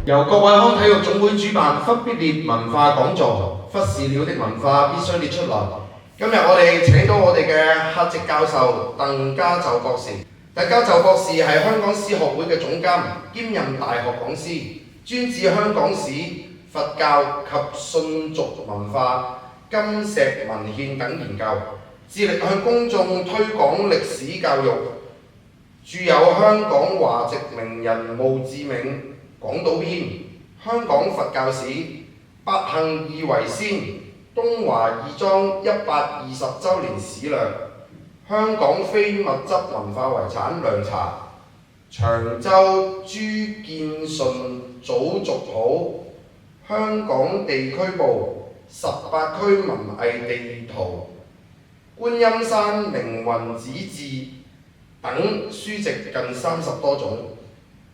由郭偉康體育總會主辦忽必烈文化講座，忽視了的文化必須列出來。今日我哋請到我哋嘅客席教授鄧家就博士。鄧家就博士係香港史學會嘅總監，兼任大學講師，專治香港史、佛教及信俗文化、金石文獻等研究，致力向公眾推廣歷史教育。著有《香港華籍名人墓誌銘》、《港島篇》、《香港佛教史》、《百行義為先》、《東華義莊120週年史略》、《香港非物質文化遺產良查》、《長洲朱見順祖族譜》、《香港地區部》、18區文藝地圖、《觀音山凌雲寺志》等書籍近30多種，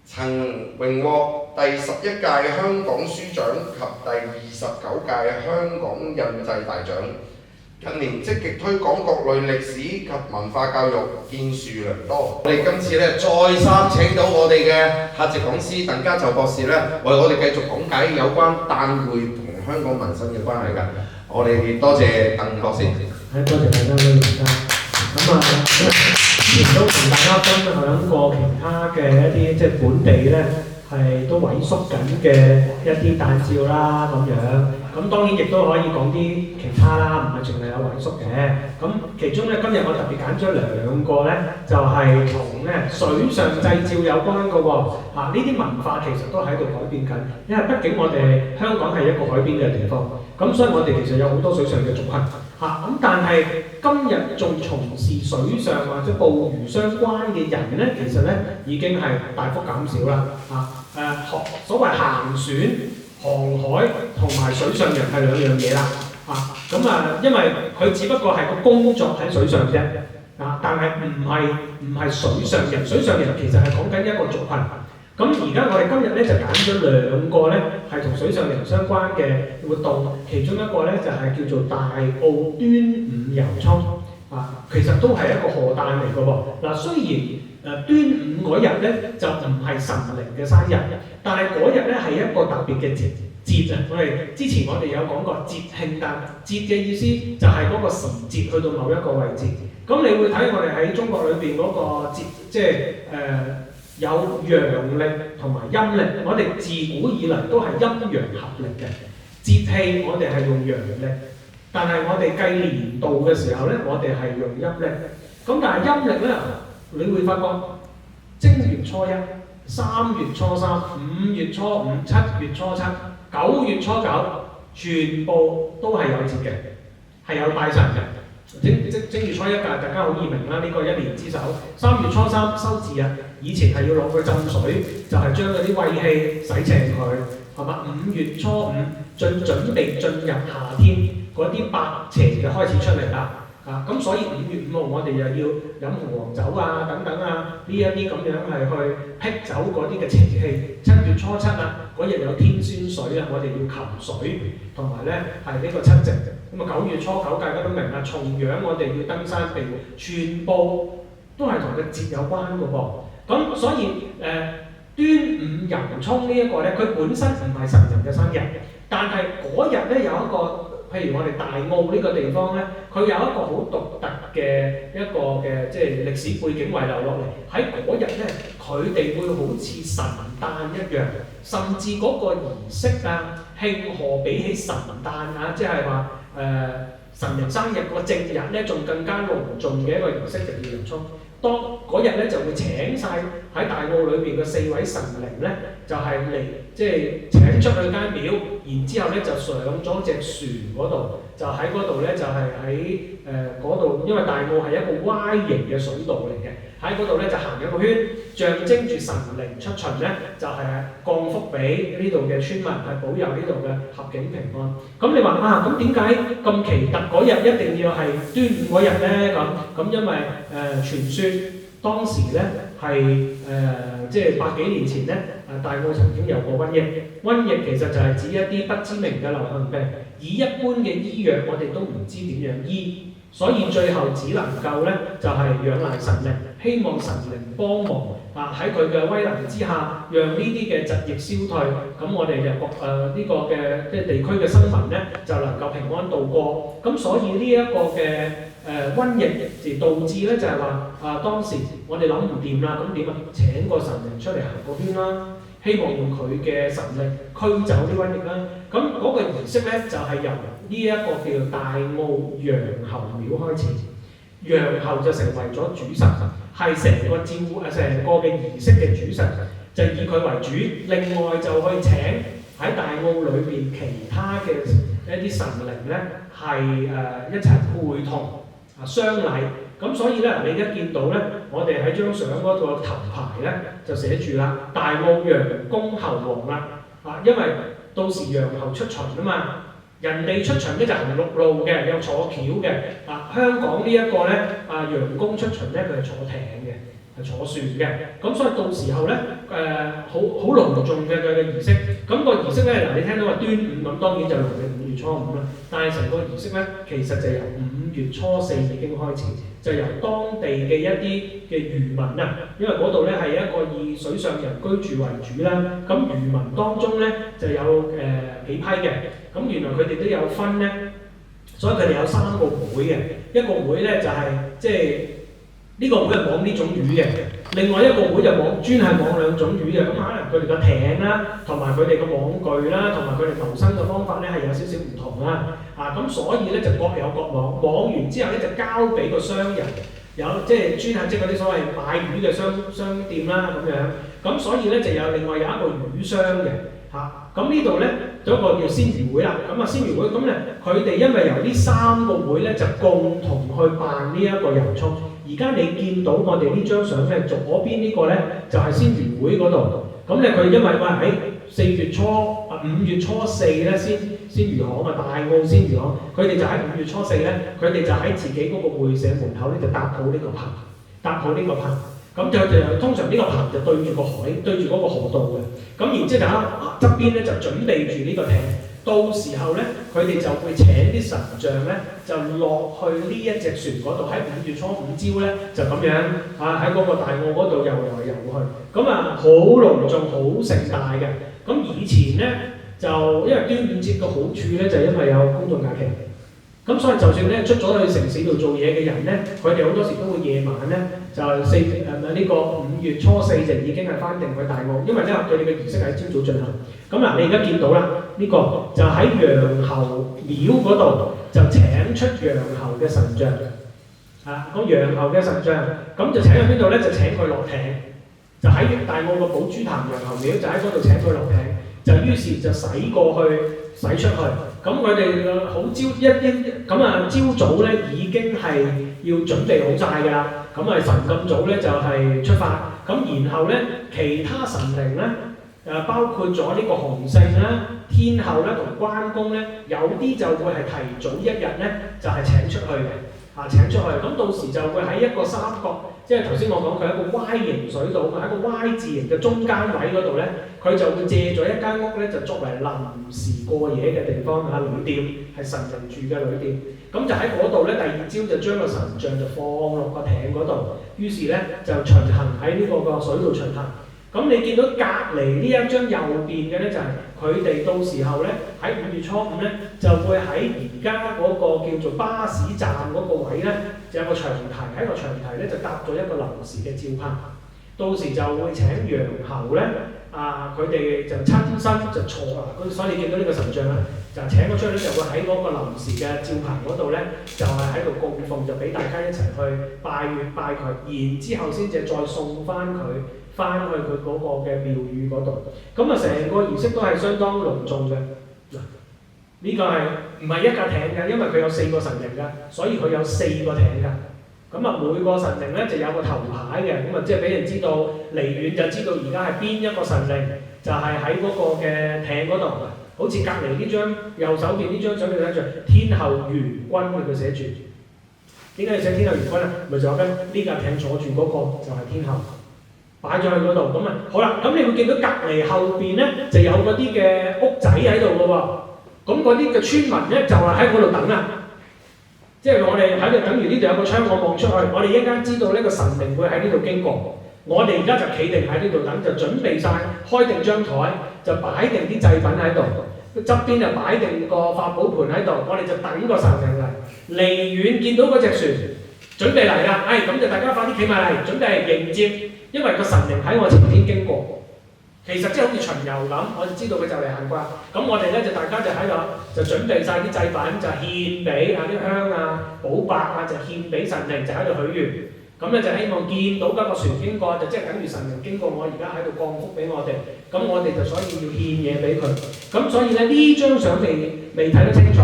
曾榮獲第11屆香港書獎及第29屆香港印製大獎。近年積極推廣各類歷史及文化教育，建樹良多。我哋今次咧再三請到我哋嘅客席講師鄧家就博士咧，為我哋繼續講解有關誕會同香港民生嘅關係㗎。我哋多謝鄧博士。多謝大家嘅參加。之前都同大家分享過其他嘅一啲即係本地咧係都萎縮緊嘅一啲誕照啦咁樣。咁當然亦都可以講啲其他啦，唔係淨係有萎縮嘅。咁其中咧今日我特別揀咗兩個咧，就係同咧水上祭照有關嘅喎。呢啲文化其實都喺度改變緊，因為畢竟我哋香港係一個海邊嘅地方，咁所以我哋其實有好多水上嘅族群。咁但係今日仲從事水上或者捕魚相關嘅人咧，其實咧已經係大幅減少啦。所謂行船、航海同埋水上人係兩樣嘢啦。因為佢只不過係個工作喺水上啫。但係唔係水上人，水上人其實係講緊一個族群。咁而家我哋今日咧就揀咗兩個咧係同水上人相關嘅活動，其中一個咧就係叫做大澳端午遊涌。其實都係一個賀誕嚟嘅喎。雖然端午嗰日咧就唔係神靈嘅生日，但係嗰日咧係一個特別嘅節啊！之前我哋有講過節慶，但節嘅意思就係嗰個時節去到某一個位置。咁你會睇我哋喺中國裏邊嗰個節，即係有陽曆同埋陰曆。我哋自古以嚟都係陰陽合曆嘅節氣，我哋係用陽曆，但係我哋計年度嘅時候咧，我哋係用陰曆。咁但係陰曆咧，你會發覺正月初一、3月初3、5月初5、7月初7、9月初9，全部都係有節嘅，係有拜神嘅。正月初一大家好易明啦，呢個一年之首。3月初3收字日，以前係要攞佢浸水，就係將嗰啲穢氣洗淨佢，係嘛？5月初5準備進入夏天，嗰啲白邪就開始出嚟啦。咁所以5月5號我哋又要飲紅黃酒啊等等啊，呢一啲咁樣係去辟走嗰啲嘅邪氣。7月初7嗰日有天宣水啊，我哋要求水，同埋咧係呢個七夕。咁9月初9大家都明啦，重陽我哋要登山避禍，全部都係同個節有關嘅噃。咁所以端午遊涌呢一個咧，佢本身唔係神人嘅生日，但係嗰日咧有一個。譬如我哋大澳呢個地方咧，佢有一個好獨特嘅一個嘅即係歷史背景遺留落嚟。喺嗰日咧，佢哋會好似神誕一樣，甚至嗰個儀式啊、慶賀比起神誕啊，即係話神人生日個正日咧，仲更加隆重嘅一個儀式就叫遊涌。當嗰日咧就會請晒喺大澳裏邊嘅4位神靈咧，就係嚟即係請出去間廟，然之後咧就上咗隻船嗰度，就喺嗰度咧就係喺嗰度，因為大澳係一個 Y 型嘅水道嚟嘅，喺嗰度咧就行一個圈，象徵住神靈出巡咧，就係降福俾呢度嘅村民，係保佑呢度嘅合境平安。咁你話咁點解咁奇特嗰日一定要係端午嗰日咧？咁因為傳說當時咧係即係100幾年前咧，大澳曾經有過瘟疫。瘟疫其實就係指一啲不知名嘅流行病，以一般嘅醫藥我哋都唔知點樣醫。所以最後只能夠咧就係仰賴神靈，希望神靈幫忙喺佢嘅威能之下，讓呢啲嘅疾疫消退。咁我哋就呢個嘅即係地區嘅生民咧就能夠平安度過。咁所以呢一個嘅瘟疫而導致咧就係話當時我哋諗唔掂啦，咁點啊？請個神靈出嚟行個圈啦，希望用佢嘅神力驅走啲瘟疫啦。咁嗰個儀式咧就係由呢一個叫做大澳楊侯廟開始，楊侯就成為咗主神，係成個照顧成個嘅儀式嘅主神，就以佢為主。另外就去請喺大澳裏邊其他嘅一啲神靈咧，係一齊陪同相禮。咁所以咧，你而家見到咧，我哋喺張相嗰個頭牌咧就寫住啦，大澳楊公侯王啦。因為到時楊侯出巡啊嘛，人哋出巡咧就行陸路嘅，有坐轎嘅。香港呢一個咧，楊公出巡咧，佢係坐艇嘅，係坐船嘅。咁所以到時候咧，好隆重嘅儀式。咁個儀式咧，你聽到話端午咁，當然就農曆5月初5啦。但係成個儀式咧，其實就由5月初4已經開始。就由當地嘅一啲嘅漁民因為嗰度咧係一個以水上人居住為主啦。咁漁民當中咧就有幾批嘅，咁原來佢哋都有分咧，所以佢哋有3個會嘅。一個會咧就係即係呢個會係網呢種魚嘅，另外一個會就專係網2種魚嘅。咁可能佢哋個艇啦，同埋佢哋嘅網具啦，同埋佢哋謀生嘅方法咧係有少少唔同啦。咁所以咧就各有各網，網完之後咧就交俾個商人，有即係專係即係嗰啲所謂買魚嘅商店啦咁樣。咁所以咧就另外有一個魚商嘅咁呢度咧有一個叫鮮魚會啦。咁鮮魚會咁咧，佢哋因為由呢3個會咧就共同去辦呢一個油涌。而家你見到我哋呢張相咧，左邊呢個咧就係鮮魚會嗰度。咁咧佢因為喺5月初4咧鮮魚行大澳鮮魚行，佢哋就喺5月初4咧，佢哋就喺自己嗰個會社門口咧就搭好呢個棚，咁就通常呢個棚就對住個海，對住嗰個河道嘅。咁然之後就側邊咧就準備住呢個艇，到時候咧佢哋就會請啲神像咧就落去呢一隻船嗰度，喺5月初5朝咧就咁樣喺嗰個大澳嗰度游來游去。咁好隆重、好盛大嘅。咁以前咧就因為端午節嘅好處咧，就係因為有公眾假期。咁所以就算咧出咗去城市度做嘢嘅人咧，佢哋好多時都會夜晚咧就呢個5月初4就已經係翻定去大澳，因為咧佢哋嘅儀式喺朝早進行。咁你而家見到啦，呢個就喺楊侯廟嗰度就請出楊侯嘅神像。咁楊侯嘅神像，咁就請去邊度咧？就請佢落艇，就喺大澳個寶珠潭楊侯廟，就喺嗰度請佢落艇。就於是就駛過去，駛出去。咁佢哋好朝早咧已經係要準備好晒㗎啦。咁晨咁早咧就係出發。咁然後咧其他神靈咧包括咗呢個洪聖啦、天后啦同關公咧，有啲就會係提早1日咧就係請出去嘅。請出去。咁到時就會喺一個三角，即係頭先我講佢係一個 Y 型水道嘛，喺個 Y 字形嘅中間位嗰度咧，佢就會借咗一間屋咧，就作為臨時過夜嘅地方旅店，係神人住嘅旅店。咁就喺嗰度咧，第2朝就將個神像就放落個艇嗰度，於是咧就巡行喺呢個水道巡行。咁你見到隔離呢一張右邊嘅咧，就係佢哋到時候咧喺5月初5咧，就會喺而家嗰個叫做巴士站嗰個位咧，就有個長堤，喺個長堤咧就搭咗一個臨時嘅帳篷。到時就會請楊侯咧，佢哋就親身就坐所以你見到呢個神像咧，就請咗出去咧，就會喺嗰個臨時嘅帳篷嗰度咧，就係喺度供奉，就俾大家一齊去拜佢，然之後先至再送翻去佢嗰個嘅廟宇嗰度。咁成個儀式都係相當隆重嘅。呢個係唔係一架艇㗎？因為佢有4個神靈㗎，所以佢有4個艇㗎。每個神靈咧就有個頭牌嘅，即係俾人知道離遠就知道而家係邊一個神靈，就係喺嗰個嘅艇嗰度。好似隔離呢張右手邊呢張相，你睇住天后元君佢寫住。點解要寫天后元君啊？咪就係呢架艇坐住嗰個就係天后。擺咗去嗰度，好啦，咁你會見到隔離後邊咧就有嗰啲嘅屋仔喺度嘅喎，咁嗰啲嘅村民咧就係喺嗰度等啦。即係我哋喺度，等於呢度有個窗，我望出去，我哋一陣間知道呢個神靈會喺呢度經過。我哋而家就企定喺呢度等，就準備晒，開定張台，就擺定啲祭品喺度，側邊就擺定個法寶盤喺度，我哋就等個神靈嚟。離遠見到嗰隻船，準備嚟啦，咁就大家快啲企埋嚟，準備迎接，因為個神靈喺我前面經過。其實即係好似巡遊咁，我就知道佢就嚟行啩。咁我哋咧就大家就喺度就準備晒啲祭品，就獻俾啲香啊、寶白啊，就獻俾神靈，就喺度許願。咁咧就希望見到嗰個船經過，就即係等於神靈經過我而家喺度降福俾我哋。咁我哋就所以要獻嘢俾佢。咁所以咧呢張相未睇得清楚。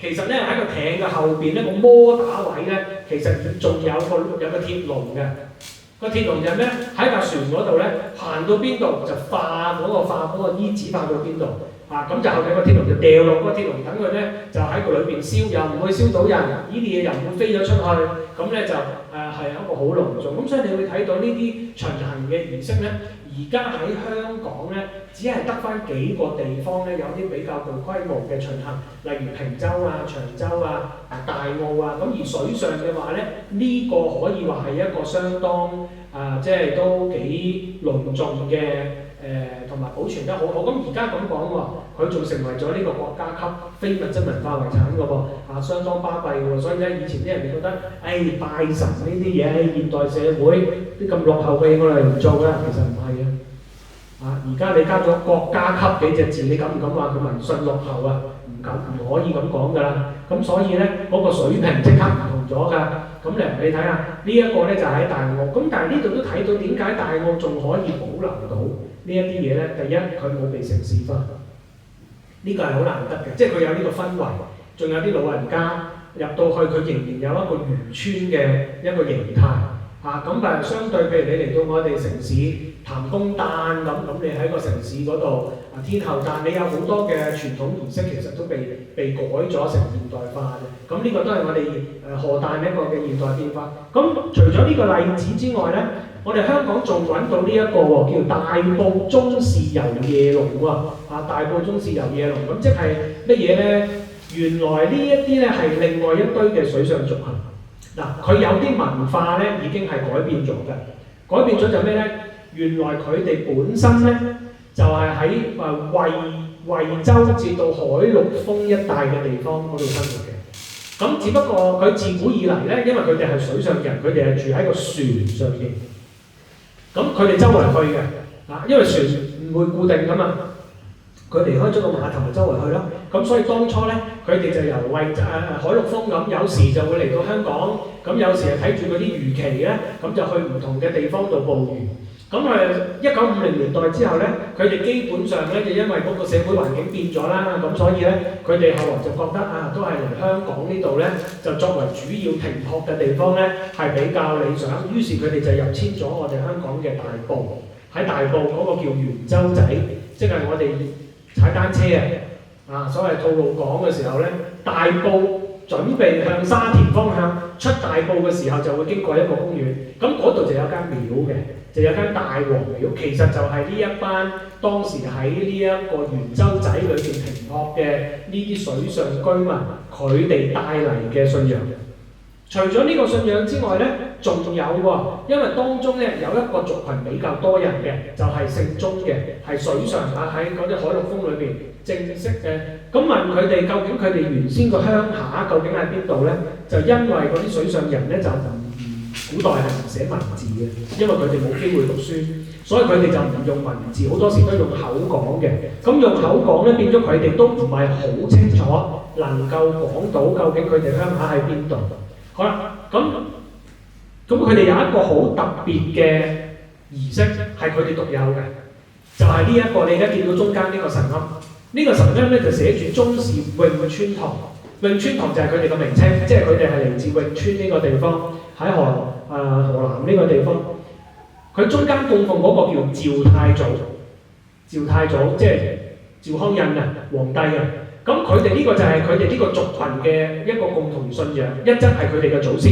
其實咧喺個艇嘅後邊咧個摩打位咧，其實仲有個鐵籠嘅。個鐵籠就係咩？喺架船嗰度咧，行到邊度就化嗰個衣紙化到邊度咁就後面個鐵籠就掉落個鐵籠，等佢咧就喺個裏邊燒，又唔會燒到人，呢啲嘢又唔會飛咗出去，咁咧就係一個好隆重。咁所以你會睇到呢啲巡行嘅儀式咧，而家喺香港咧，只係得翻幾個地方咧有啲比較大規模嘅巡行，例如坪洲啊、長洲啊、大澳啊。咁而水上嘅話咧，呢個可以話係一個相當即係都幾隆重嘅同埋保存得好好。咁而家咁講喎，佢仲成為咗呢個國家級非物質文化遺產㗎噃，相當巴閉喎。所以咧，以前啲人哋覺得，拜神呢啲嘢喺現代社會啲咁落後嘅嘢我哋唔做㗎，其實唔係嘅。而家你加咗國家級幾隻字，你敢唔敢話佢民信落後啊？唔可以咁講㗎啦。咁所以咧，嗰個水平即刻唔同咗㗎。咁你睇下呢一個咧就喺大澳。咁但係呢度都睇到點解大澳仲可以保留到呢一啲嘢咧？第一，佢冇被城市化，呢個係好難得嘅，即係佢有呢個氛圍，仲有啲老人家入到去，佢仍然有一個漁村嘅一個形態。咁相對譬如你嚟到我哋城市譚公誕咁，你喺個城市嗰度天后誕，你有好多嘅傳統儀式其實都被改咗成現代化嘅。咁呢個都係我哋河誕一個嘅現代變化。咁除咗呢個例子之外咧，我哋香港仲揾到呢一個叫大埔中士遊夜龍喎。大埔中士遊夜龍，咁即係乜嘢咧？原來呢一啲咧係另外一堆嘅水上俗行。佢有啲文化咧已經係改變咗嘅，改變咗就咩咧？原來佢哋本身咧就係喺惠州至到海陸豐一帶嘅地方嗰度生活嘅。咁只不過佢自古以嚟咧，因為佢哋係水上人，佢哋係住喺個船上邊。咁佢哋周圍去嘅，因為船唔會固定㗎嘛。佢離開咗個碼頭咪周圍去咯。咁所以當初咧，佢哋就由海陸豐咁，有時就會嚟到香港，咁有時係睇住嗰啲漁期咧，咁就去唔同嘅地方度捕魚。咁1950年代之後咧，佢哋基本上咧就因為嗰個社會環境變咗啦，咁所以咧佢哋後來就覺得都係嚟香港呢度咧，就作為主要停泊嘅地方咧，係比較理想。於是佢哋就入遷咗我哋香港嘅大埔，喺大埔嗰個叫圓洲仔，即係我哋踩單車所謂吐露港嘅時候咧，大埔準備向沙田方向出大埔嘅時候，就會經過一個公園。咁嗰度就有間廟嘅，就有間大王廟。其實就係呢一班當時喺呢一個圓洲仔裏邊停泊嘅呢啲水上居民，佢哋帶嚟嘅信仰。除咗呢個信仰之外咧，仲有喎，因為當中咧有一個族群比較多人嘅，就係姓鍾嘅，係水上喺嗰啲海陸豐裏邊正式嘅。咁問佢哋究竟佢哋原先個鄉下究竟喺邊度咧？就因為嗰啲水上人咧就古代係唔寫文字嘅，因為佢哋冇機會讀書，所以佢哋就唔用文字，好多時都用口講嘅。咁用口講咧，變咗佢哋都唔係好清楚能夠講到究竟佢哋鄉下喺邊度。好啦，咁佢哋有一個好特別嘅儀式，係佢哋獨有嘅，就係呢一個你而家見到中間呢個神龕。呢個神龕咧就寫住中士永川堂，永川堂就係佢哋嘅名稱，即係佢哋係嚟自永川呢個地方，喺河南呢個地方。佢中間供奉嗰個叫趙太祖，趙太祖即係趙匡胤皇帝啊。咁佢哋呢個就係佢哋呢個族群嘅一個共同信仰，一則係佢哋嘅祖先，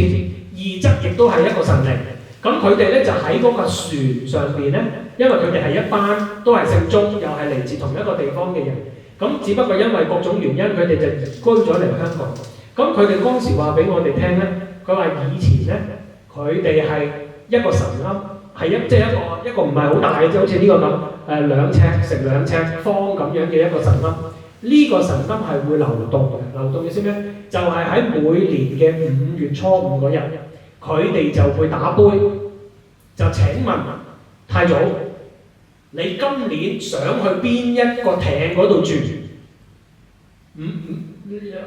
二則亦都係一個神靈。咁佢哋咧就喺嗰個船上邊咧，因為佢哋係一班都係姓鍾，又係嚟自同一個地方嘅人。咁只不過因為各種原因，佢哋就移居咗嚟香港。咁佢哋當時話俾我哋聽咧，佢話以前咧佢哋係一個神龕，係即係一個唔係好大嘅，即係好似呢個咁2尺乘2尺方咁樣嘅一個神龕。呢個神龕係會流動嘅，流動嘅先咩？就係喺每年嘅5月初5嗰日，佢哋就會打杯，就請問太祖，你今年想去邊一個艇嗰度住？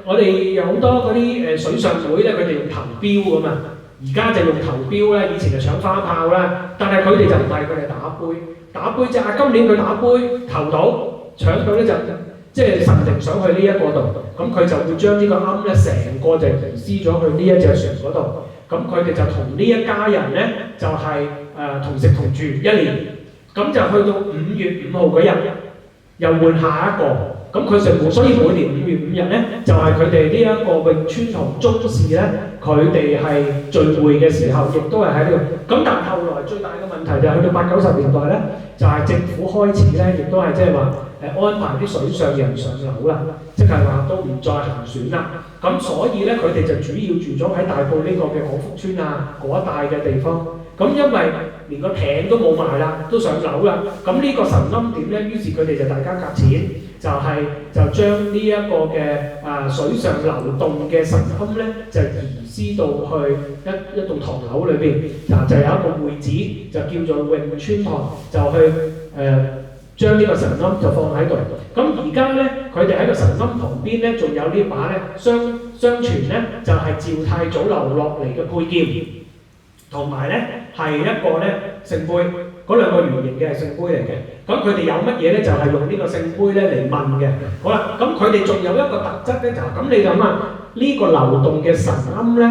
我哋有好多嗰啲水上會咧，佢哋用投標噶嘛，而家就用投標啦，以前就搶花炮啦，但係佢哋就唔係，佢哋打杯即係今年佢打杯投到搶到咧就即係神靈想去呢一個度，咁佢就會將呢個龕咧成個就移師咗去呢一隻船嗰度，咁佢哋就同呢一家人咧就係同食同住1年，咁就去到5月5號嗰日又換下一個。咁佢所以每年5月5日咧，就係佢哋呢一個永川同宗氏咧，佢哋係聚會嘅時候，亦都係喺呢度。咁但係後來最大嘅問題就係去到80、90年代咧，就係政府開始咧，亦都係即係話安排啲水上人上樓啦，即係話都唔再行船啦。咁所以咧，佢哋就主要住咗喺大埔呢個嘅廣福村啊嗰一帶嘅地方。咁因為連個艇都冇埋啦，都上樓啦。咁呢個神龕點咧，於是佢哋就大家夾錢，就將呢一個嘅水上流動嘅神龕咧，就移師到去一棟唐樓裏邊，就有一個會址，就叫做永川堂，就去將呢個神龕就放喺度。咁而家咧，佢哋喺個神龕旁邊咧，仲有呢把咧，相傳咧就係趙太祖留落嚟嘅佩劍。同埋咧係一個咧聖杯，嗰兩個圓形嘅係聖杯嚟嘅。咁佢哋有乜嘢咧？就係用呢個聖杯咧嚟問嘅。好啦，咁佢哋仲有一個特質咧，就咁你諗下呢個流動嘅神龕咧，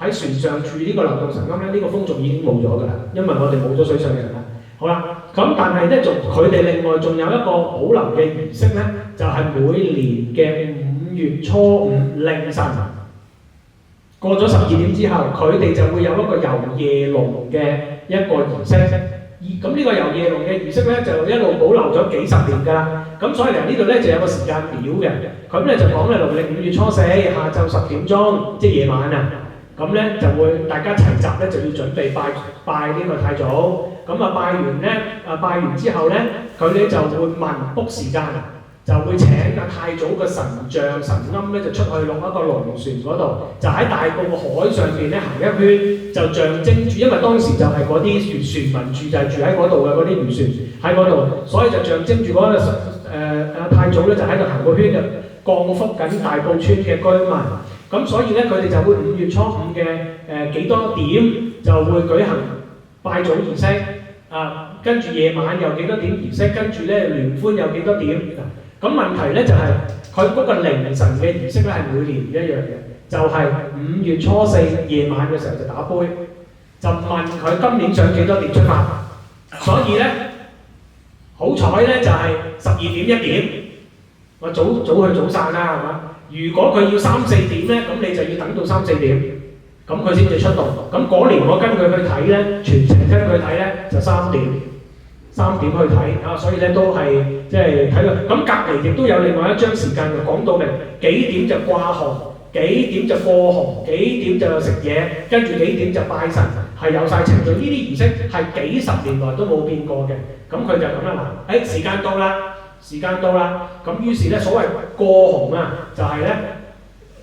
喺船上住呢個流動神龕咧，呢個風俗已經冇咗㗎啦，因為我哋冇咗水上人啦。好啦，咁但係咧，佢哋另外仲有一個保留嘅儀式咧，就係每年嘅5月初5凌晨。過咗12點之後，佢哋就會有一個遊夜龍嘅一個儀式。咁呢個遊夜龍嘅儀式咧，就一路保留咗幾十年㗎啦。咁所以嚟呢度咧就有個時間表嘅。咁咧就講咧農曆5月初4下晝10點鐘，即係夜晚啊。咁咧就會大家齊集咧，就要準備拜呢個太祖。咁啊拜完之後咧，佢哋就會問 book 時間。就會請太祖嘅神像神龕咧，就出去落一個龍船嗰度，就喺大埔個海上邊咧行一圈，就象徵住，因為當時就係嗰啲船民住就係住喺嗰度嘅嗰啲漁船喺嗰度，所以就象徵住嗰個太祖咧就喺度行個圈，就降福緊大埔村嘅居民。咁所以咧佢哋就會5月初5嘅幾多點就會舉行拜祖儀式，跟住夜晚又幾多點儀式，跟住咧聯歡又幾多點。咁問題咧就係佢嗰個凌晨嘅儀式咧係每年唔一樣嘅，就係5月初4夜晚嘅時候就打杯，就問佢今年想幾多點出發。所以咧好彩咧就係12點1點，我早去早散啦，係嘛？如果佢要3、4點咧，咁你就要等到3、4點，咁佢先至出動。咁嗰年我跟佢去睇咧，全程跟佢睇咧就3點。3點去睇所以咧都係即係睇到。咁隔離亦都有另外一張時間就講到明幾點就掛紅，幾點就過紅，幾點就食嘢，跟住幾點就拜神，係有晒程序。呢啲儀式係幾十年來都冇變過嘅。咁佢就咁啦嗱，時間到啦，咁於是咧所謂過紅啊，就係咧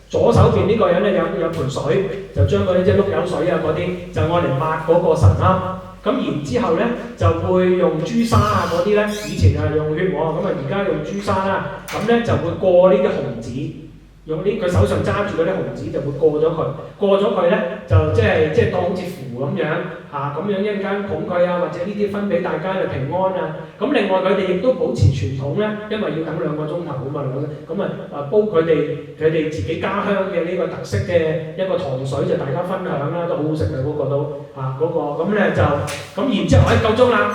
左手邊呢個人咧有盆水，就將嗰啲即係碌柚水啊嗰啲，就愛嚟抹嗰個神龕。咁然之後咧就會用朱砂啊嗰啲咧，以前係用血喎，咁啊而家用朱砂啦，咁咧就會過呢啲紅紙，用呢佢手上揸住嗰啲紅紙就會過咗佢咧就即係當好似符咁樣咁樣一陣間捧佢啊，或者呢啲分俾大家嘅平安啊。咁另外佢哋亦都保持傳統咧，因為要等2個鐘頭啊嘛，咁煲佢哋自己家鄉嘅呢個特色嘅一個糖水就大家分享啦，都好好食嘅嗰個都咁咧就咁然之後夠鐘啦，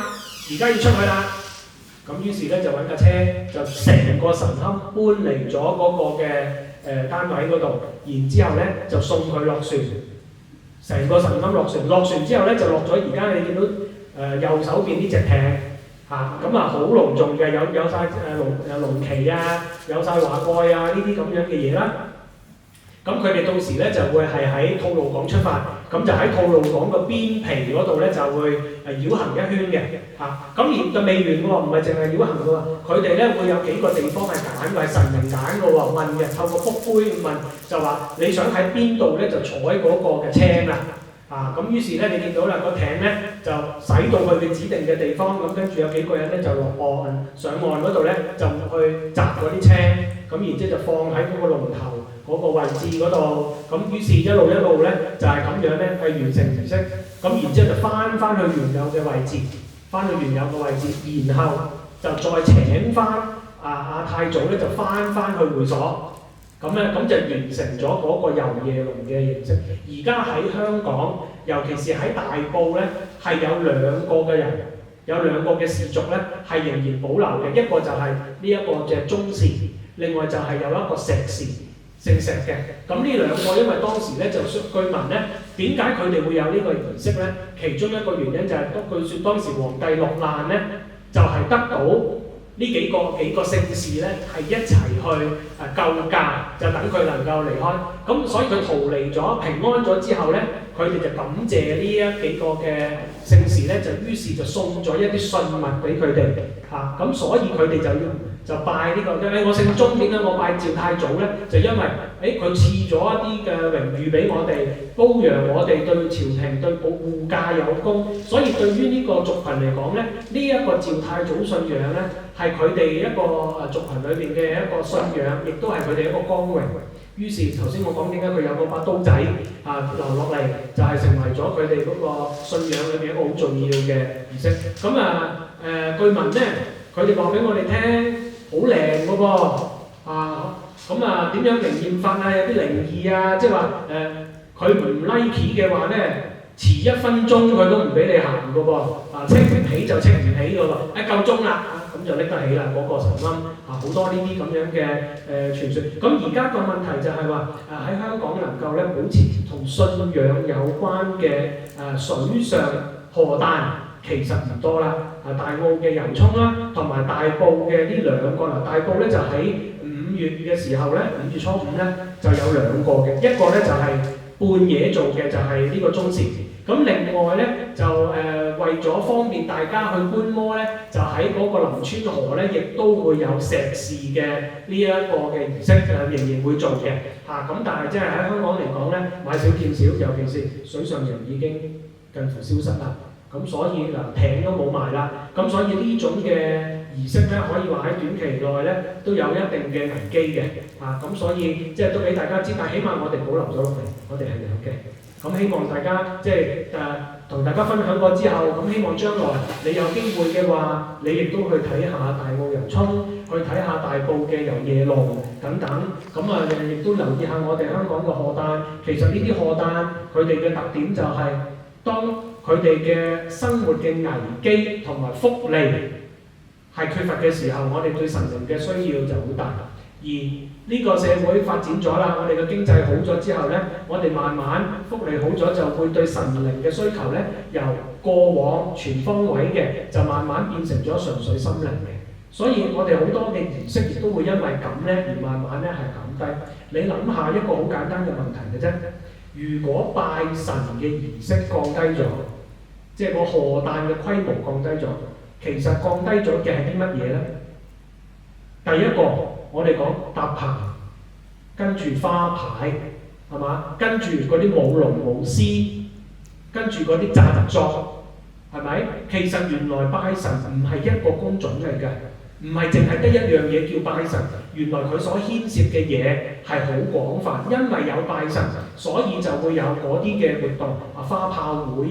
而家要出去啦。咁於是咧就揾架車就成個神龕搬嚟咗嗰個嘅單位嗰度，然之後咧就送佢落船，成個神龕落船之後咧就落咗而家你見到右手邊呢隻艇咁好隆重嘅，有晒龍旗啊，有晒華蓋啊呢啲咁樣嘅嘢啦。咁佢哋到時咧就會係喺吐露港出發，咁就喺吐露港個邊皮嗰度咧就會繞行一圈嘅嚇。咁而就未完喎，唔係淨係繞行嘅喎，佢哋咧會有幾個地方係揀嘅，係神明揀嘅喎，問嘅，透過福杯問就話你想喺邊度咧就坐喺嗰個嘅青啦。咁於是咧，你見到啦，個艇咧就駛到去佢指定嘅地方，咁跟住有幾個人咧就落岸上岸嗰度咧就去擲嗰啲青，咁然之後就放喺嗰個龍頭嗰個位置嗰度，咁於是一路咧就係咁樣咧去完成儀式，咁然之後就翻去原有嘅位置，翻去原有嘅位置，然後就再請翻阿太祖咧就翻去會所。咁就完成咗嗰個遊夜龍嘅形式。而家喺香港，尤其是喺大埔咧，係有兩個嘅人，有兩個嘅氏族咧，係仍然保留嘅。一個就係呢一個嘅宗氏，另外就係有一個石氏，姓石嘅。咁呢兩個因為當時咧就據聞咧，點解佢哋會有呢個儀式咧？其中一個原因就係據說當時皇帝落難咧，就係得到呢幾個姓氏咧係一齊去救駕，就等佢能夠離開。咁所以佢逃離咗平安咗之後咧，佢哋就感謝呢一幾個嘅姓氏咧，就於是就送咗一啲信物俾佢哋嚇。咁所以佢哋就拜呢個，我姓鐘，點解我拜趙太祖咧？就因為佢賜咗一啲嘅榮譽俾我哋，褒揚我哋對朝廷對護駕有功，所以對於呢個族群嚟講咧，呢一個趙太祖信仰咧，係佢哋一個族群裏邊嘅一個信仰，亦都係佢哋一個光榮。於是頭先我講點解佢有嗰把刀仔留落嚟，就係成為咗佢哋嗰個信仰裏邊一個好重要嘅儀式。咁據聞咧，佢哋話俾我哋聽，好靈嘅噃，點樣靈驗法啊？有啲靈異啊，即係話佢唔 like 嘅話咧，遲1分鐘佢都唔俾你行嘅噃，清唔起就清唔起嘅喎，夠鐘啦，咁就拎得起啦，嗰個神鵪好多呢啲咁樣嘅傳說。咁而家個問題就係話喺香港能夠咧保持同信仰有關嘅水上河誕，其實唔多啦。大澳嘅油涌啦，同埋大埔嘅呢兩個大埔咧就喺5月嘅時候咧，5月初5咧就有兩個嘅，一個咧就係半夜做嘅，就係呢個宗氏。咁另外咧就為咗方便大家去觀摩咧，就喺嗰個林村河咧，亦都會有石氏嘅呢一個嘅儀式，仍然會做嘅咁但係即係喺香港嚟講咧，買少見少，尤其是水上人已經近乎消失啦。咁所以艇都冇埋啦。咁所以呢種嘅儀式咧，可以話喺短期內咧都有一定嘅危機嘅咁所以即係都俾大家知，但係起碼我哋保留咗落嚟，我哋係有嘅。咁希望大家即係同大家分享過之後，咁希望將來你有機會嘅話，你亦都去睇下大澳油涌，去睇下大埔嘅遊夜龍等等。咁亦都留意下我哋香港嘅賀誕。其實呢啲賀誕佢哋嘅特點就係當佢哋嘅生活嘅危機同埋福利係缺乏嘅時候，我哋對神靈嘅需要就好大。而呢個社會發展咗啦，我哋嘅經濟好咗之後呢，我哋慢慢福利好咗，就會對神靈嘅需求呢，由過往全方位嘅，就慢慢變成咗純粹心靈嘅。所以我哋好多嘅儀式亦都會因為咁呢，而慢慢呢係減低。你諗下一個好簡單嘅問題嘅啫，如果拜神嘅儀式降低咗，即係個賀誕嘅規模降低咗，其實降低咗嘅係啲乜嘢呢？第一個，我哋講搭棚，跟住花牌，係嘛？跟住嗰啲舞龍舞獅，跟住嗰啲紮作，係咪？其實原來拜神唔係一個工種嚟嘅，唔係淨係得一樣嘢叫拜神。原來佢所牽涉嘅嘢係好廣泛，因為有拜神，所以就會有嗰啲嘅活動，花炮會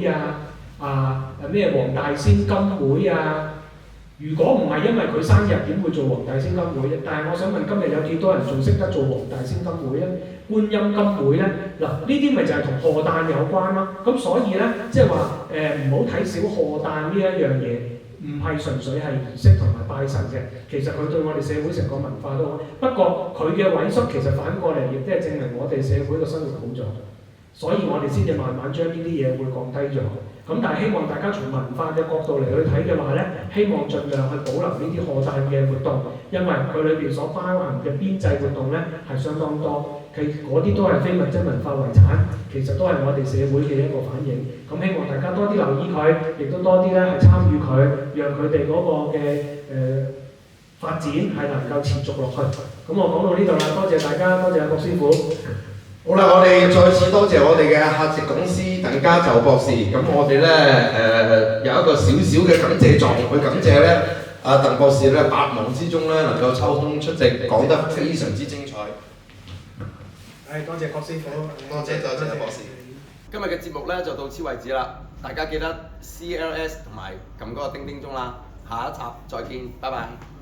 咩黃大仙金會啊。如果唔係因為佢生日，點會做黃大仙金會？但係我想問，今日有幾多人仲識得做黃大仙金會咧？觀音金會咧？嗱，呢啲咪就係同賀誕有關咯。咁所以咧，即係話唔好睇小賀誕呢一樣嘢，唔係純粹係儀式同埋拜神嘅。其實佢對我哋社會成個文化都好。不過佢嘅萎縮其實反過嚟，亦都係證明我哋社會嘅生活好咗。所以我哋先至慢慢將呢啲嘢會降低咗。咁但係希望大家從文化嘅角度嚟去睇嘅話咧，希望盡量去保留呢啲賀誕嘅活動，因為佢裏邊所包含嘅邊際活動咧係相當多。嗰啲都係非物質文化遺產，其實都係我哋社會嘅一個反映。咁希望大家多啲留意佢，亦都多啲咧係參與佢，讓佢哋嗰個嘅發展係能夠持續落去。咁我講到呢度啦，多謝大家，多謝郭師傅。好啦，我哋再次多謝我哋嘅客席講師鄧家就博士。咁我哋咧有一個少少嘅感謝狀，去感謝咧鄧博士咧百忙之中咧能夠抽空出席，講得非常之精彩。多謝郭師傅，多謝博士。今日嘅節目咧就到此為止啦，大家記得 CLS 同埋撳嗰個叮叮鐘啦，下一集再見，拜拜。